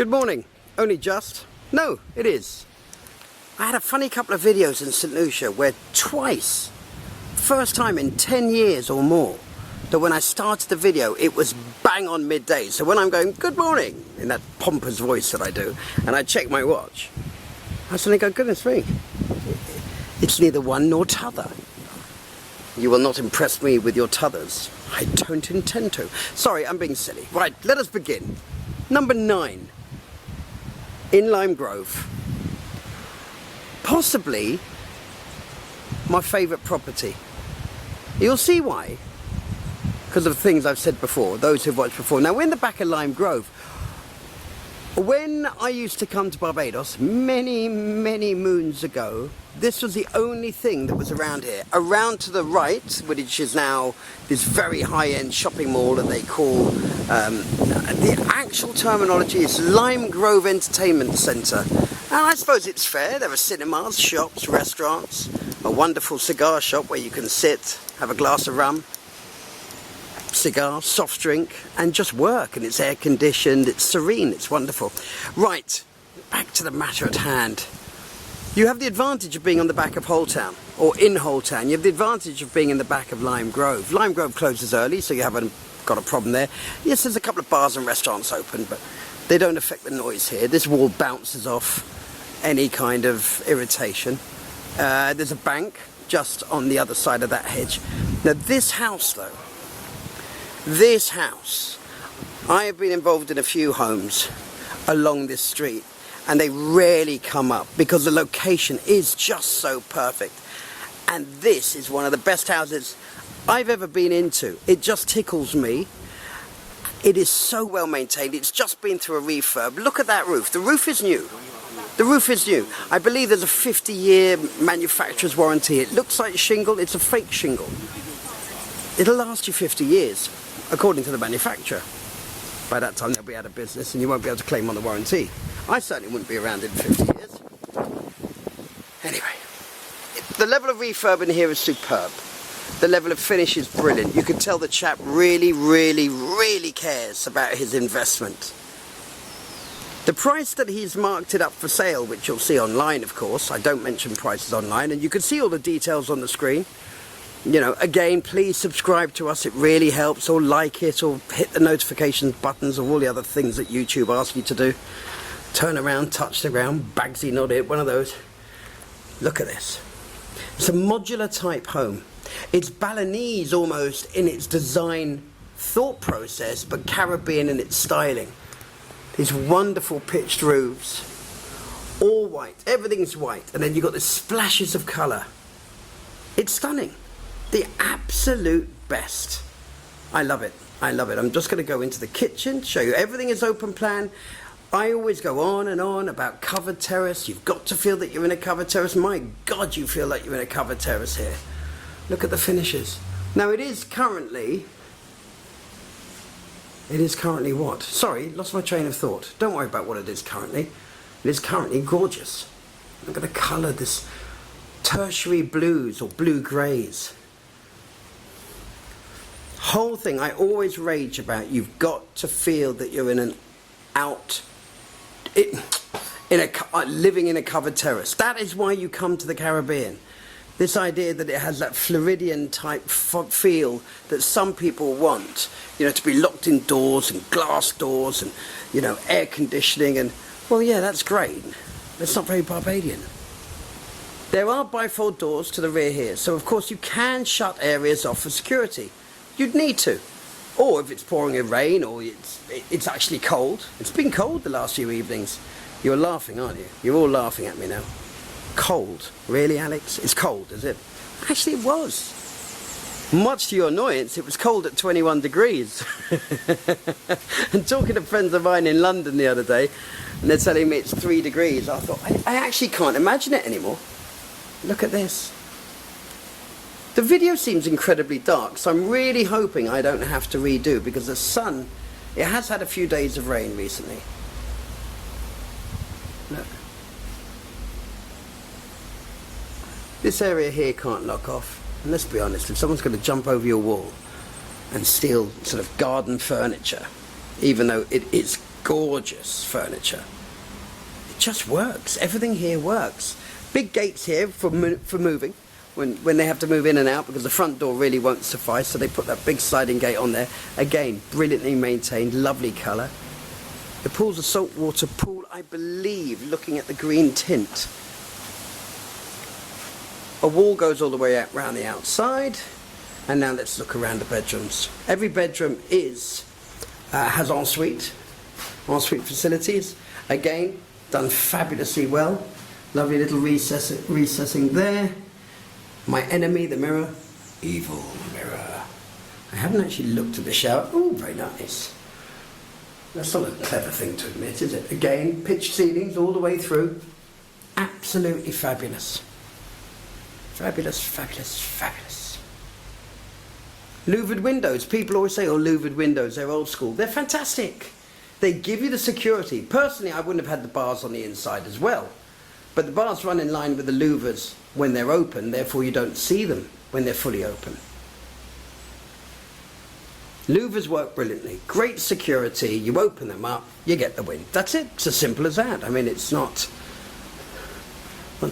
Good morning. Only just? No, it is. I had a funny couple of videos in St. Lucia where twice, first time in 10 years or more, that when I started the video it was bang on midday. So when I'm going, good morning, in that pompous voice that I do, and I check my watch, I suddenly go, goodness me, it's neither one nor t'other. You will not impress me with your t'others. I don't intend to. Sorry, I'm being silly. Right, let us begin. Number 9. In Limegrove. Possibly my favourite property. You'll see why. Because of the things I've said before, those who've watched before. Now, we're in the back of Limegrove. When I used to come to Barbados many moons ago, this was the only thing that was around here. Around to the right, which is now this very high-end shopping mall that they call, the actual terminology is Limegrove Entertainment Centre. And I suppose it's fair. There are cinemas, shops, restaurants, a wonderful cigar shop where you can sit, have a glass of rum, cigar, soft drink, and just work. And it's air conditioned, it's serene, it's wonderful. Right, back to the matter at hand. You have the advantage of being on the back of Holetown, or in Holetown. You have the advantage of being in the back of Limegrove. Limegrove closes early, so you haven't got a problem there. Yes, there's a couple of bars and restaurants open, but they don't affect the noise here. This wall bounces off any kind of irritation. There's a bank just on the other side of that hedge. Now this house though, this house, I have been involved in a few homes along this street, and they rarely come up because the location is just so perfect. And this is one of the best houses I've ever been into. It just tickles me. It is so well maintained. It's just been through a refurb. Look at that roof. The roof is new. The roof is new. I believe there's a 50-year manufacturer's warranty. It looks like shingle. It's a fake shingle. It'll last you 50 years, according to the manufacturer. By that time they'll be out of business and you won't be able to claim on the warranty. I certainly wouldn't be around in 50 years. Anyway, the level of refurb in here is superb. The level of finish is brilliant. You can tell the chap really cares about his investment. The price that he's marked it up for sale, which you'll see online of course, I don't mention prices online, and you can see all the details on the screen. You know, again, please subscribe to us, it really helps, or like it, or hit the notification buttons, or all the other things that YouTube asks you to do. Turn around, touch the ground, Bagsy not it, one of those. Look at this. It's a modular type home. It's Balinese almost in its design thought process, but Caribbean in its styling. These wonderful pitched roofs, all white, everything's white, and then you've got the splashes of colour. It's stunning. The absolute best. I love it. I love it. I'm just going to go into the kitchen, show you everything is open plan. I always go on and on about covered terrace. You've got to feel that you're in a covered terrace. My God, you feel like you're in a covered terrace here. Look at the finishes. Now it is currently what? Sorry, lost my train of thought. Don't worry about what it is currently. It is currently gorgeous. I'm going to colour this tertiary blues or blue greys. Whole thing, I always rage about, you've got to feel that you're in an living in a covered terrace. That is why you come to the Caribbean. This idea that it has that Floridian type feel that some people want, you know, to be locked indoors and glass doors and, you know, air conditioning and, well, yeah, that's great. That's not very Barbadian. There are bifold doors to the rear here, so of course you can shut areas off for security. You'd need to. Or if it's pouring in rain or it's actually cold. It's been cold the last few evenings. You're laughing, aren't you? You're all laughing at me now. Cold? Really, Alex? It's cold, is it? Actually, it was. Much to your annoyance, it was cold at 21 degrees. And talking to friends of mine in London the other day, and they're telling me it's 3 degrees, I thought, I actually can't imagine it anymore. Look at this. The video seems incredibly dark, so I'm really hoping I don't have to redo, because the sun, it has had a few days of rain recently. Look. This area here can't lock off. And let's be honest, if someone's going to jump over your wall and steal sort of garden furniture, even though it is gorgeous furniture. It just works. Everything here works. Big gates here for moving. When they have to move in and out, because the front door really won't suffice, so they put that big sliding gate on there. Again, brilliantly maintained, lovely colour. The pool's a saltwater pool, I believe, looking at the green tint. A wall goes all the way out round the outside, and now let's look around the bedrooms. Every bedroom has ensuite facilities. Again, done fabulously well. Lovely little recessing there. My enemy, the mirror. Evil mirror. I haven't actually looked at the shower. Oh, very nice. That's not a clever thing to admit, is it? Again, pitched ceilings all the way through. Absolutely fabulous. Fabulous, fabulous, fabulous. Louvered windows. People always say, oh, louvered windows, they're old school. They're fantastic. They give you the security. Personally, I wouldn't have had the bars on the inside as well. But the bars run in line with the louvers when they're open, therefore you don't see them when they're fully open. Louvers work brilliantly. Great security. You open them up, you get the wind. That's it. It's as simple as that. I mean, it's not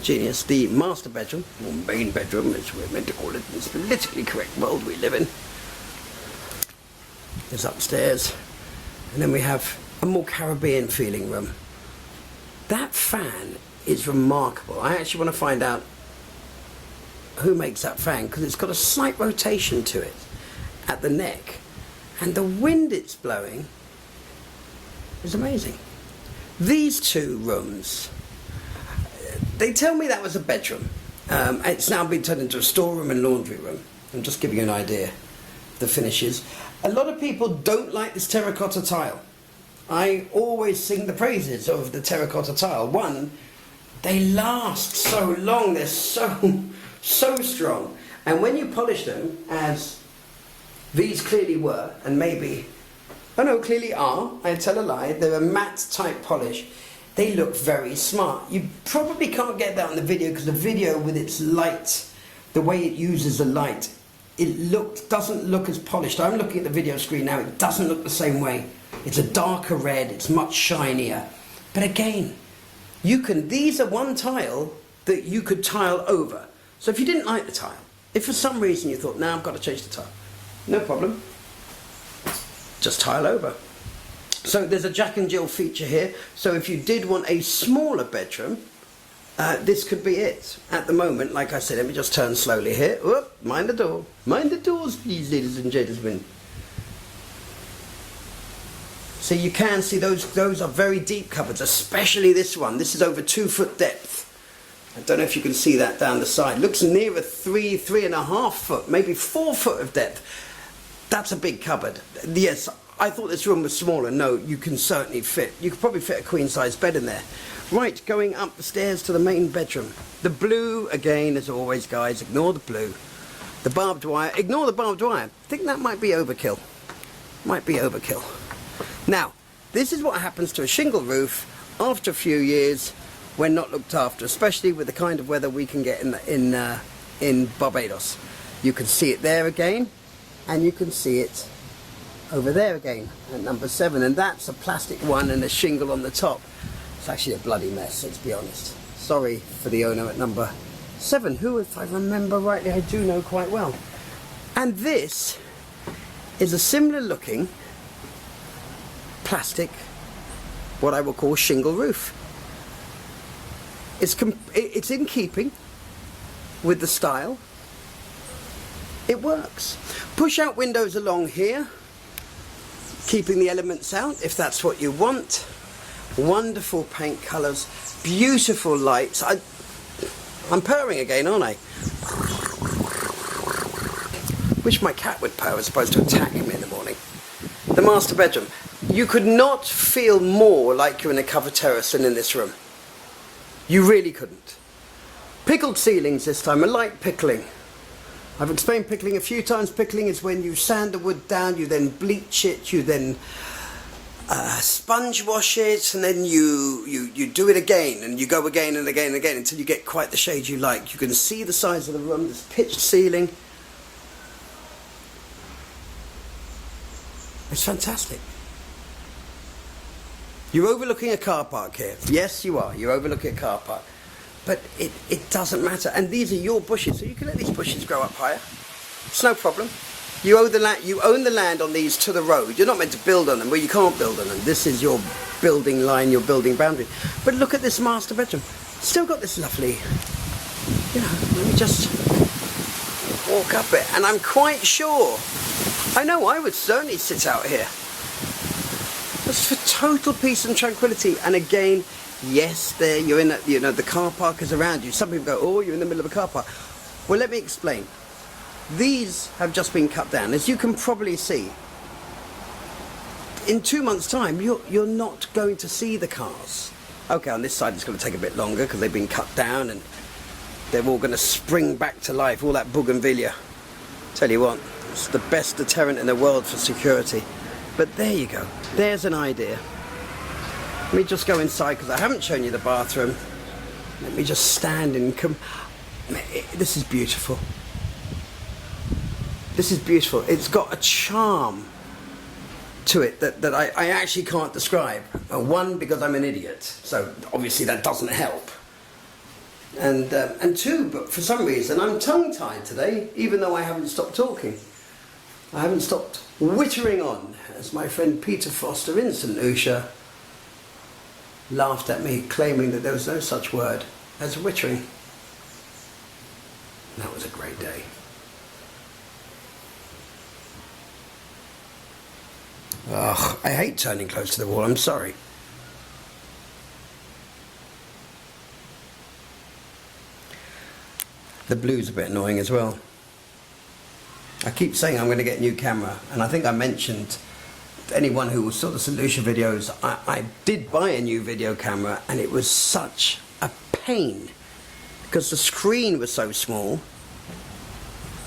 genius. The master bedroom, or main bedroom as we're meant to call it in this politically correct world we live in, is upstairs. And then we have a more Caribbean feeling room. That fan is remarkable. I actually want to find out who makes that fan, because it's got a slight rotation to it at the neck, and the wind it's blowing is amazing. These two rooms, they tell me that was a bedroom. It's now been turned into a storeroom and laundry room. I'm just giving you an idea of the finishes. A lot of people don't like this terracotta tile. I always sing the praises of the terracotta tile. One, they last so long, they're so strong. And when you polish them, as these clearly were, and maybe, oh no, clearly are, I tell a lie, they're a matte type polish, they look very smart. You probably can't get that on the video, because the video with its light, the way it uses the light, doesn't look as polished. I'm looking at the video screen now, it doesn't look the same way. It's a darker red, it's much shinier. But again, these are one tile that you could tile over. So if you didn't like the tile, if for some reason you thought, now I've got to change the tile, no problem, just tile over. So there's a Jack and Jill feature here. So if you did want a smaller bedroom, this could be it. At the moment, like I said, let me just turn slowly here. Whoop, mind the door. Mind the doors, please, ladies and gentlemen. So you can see those are very deep cupboards, especially this one. This is over 2 foot depth. I don't know if you can see that down the side. Looks nearer 3.5 foot, maybe 4 foot of depth. That's a big cupboard. Yes, I thought this room was smaller. No, you can certainly fit. You could probably fit a queen size bed in there. Right, going up the stairs to the main bedroom. The blue, again, as always, guys, ignore the blue. The barbed wire, ignore the barbed wire. I think that might be overkill. Might be overkill. Now, this is what happens to a shingle roof after a few years when not looked after, especially with the kind of weather we can get in Barbados. You can see it there again, and you can see it over there again at number 7, and that's a plastic one and a shingle on the top. It's actually a bloody mess, let's be honest. Sorry for the owner at number 7, who, if I remember rightly, I do know quite well. And this is a similar looking plastic, what I will call shingle roof. It's in keeping with the style. It works. Push out windows along here, keeping the elements out if that's what you want. Wonderful paint colours, beautiful lights. I'm purring again, aren't I? Wish my cat would purr as opposed to attack me in the morning. The master bedroom. You could not feel more like you're in a covered terrace than in this room. You really couldn't. Pickled ceilings this time, a light pickling. I've explained pickling a few times. Pickling is when you sand the wood down, you then bleach it, you then sponge wash it, and then you do it again, and you go again and again and again until you get quite the shade you like. You can see the size of the room, this pitched ceiling. It's fantastic. You're overlooking a car park here. Yes, you are. You're overlooking a car park. But it doesn't matter. And these are your bushes, so you can let these bushes grow up higher. It's no problem. You own the land on these to the road. You're not meant to build on them. Well, you can't build on them. This is your building line, your building boundary. But look at this master bedroom. Still got this lovely, let me just walk up it. And I'm quite sure, I know I would certainly sit out here. Just for total peace and tranquility. And again, yes, there you're in that, the car park is around you. Some people go, oh, you're in the middle of a car park. Well, let me explain. These have just been cut down. As you can probably see, in 2 months' time, you're not going to see the cars. Okay, on this side it's going to take a bit longer because they've been cut down and they're all going to spring back to life, all that bougainvillea. Tell you what, it's the best deterrent in the world for security. But there you go, there's an idea. Let me just go inside because I haven't shown you the bathroom. Let me just stand and come. This is beautiful. This is beautiful. It's got a charm to it that I actually can't describe. One, because I'm an idiot, so obviously that doesn't help. And two, but for some reason I'm tongue-tied today, even though I haven't stopped talking. I haven't stopped wittering on, as my friend Peter Foster in St Lucia laughed at me, claiming that there was no such word as wittering. That was a great day. Ugh, I hate turning close to the wall, I'm sorry. The blue's a bit annoying as well. I keep saying I'm going to get a new camera, and I think I mentioned to anyone who saw the St Lucia videos, I did buy a new video camera, and it was such a pain because the screen was so small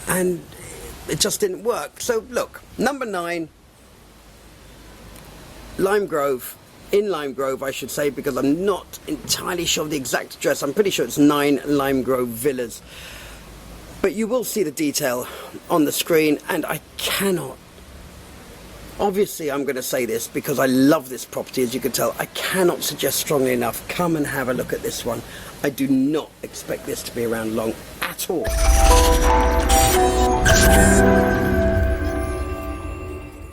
and it just didn't work. So look, number 9, Limegrove, in Limegrove I should say, because I'm not entirely sure of the exact address. I'm pretty sure it's 9 Limegrove Villas. But you will see the detail on the screen, and I cannot, obviously I'm going to say this because I love this property, as you can tell, I cannot suggest strongly enough, come and have a look at this one. I do not expect this to be around long at all.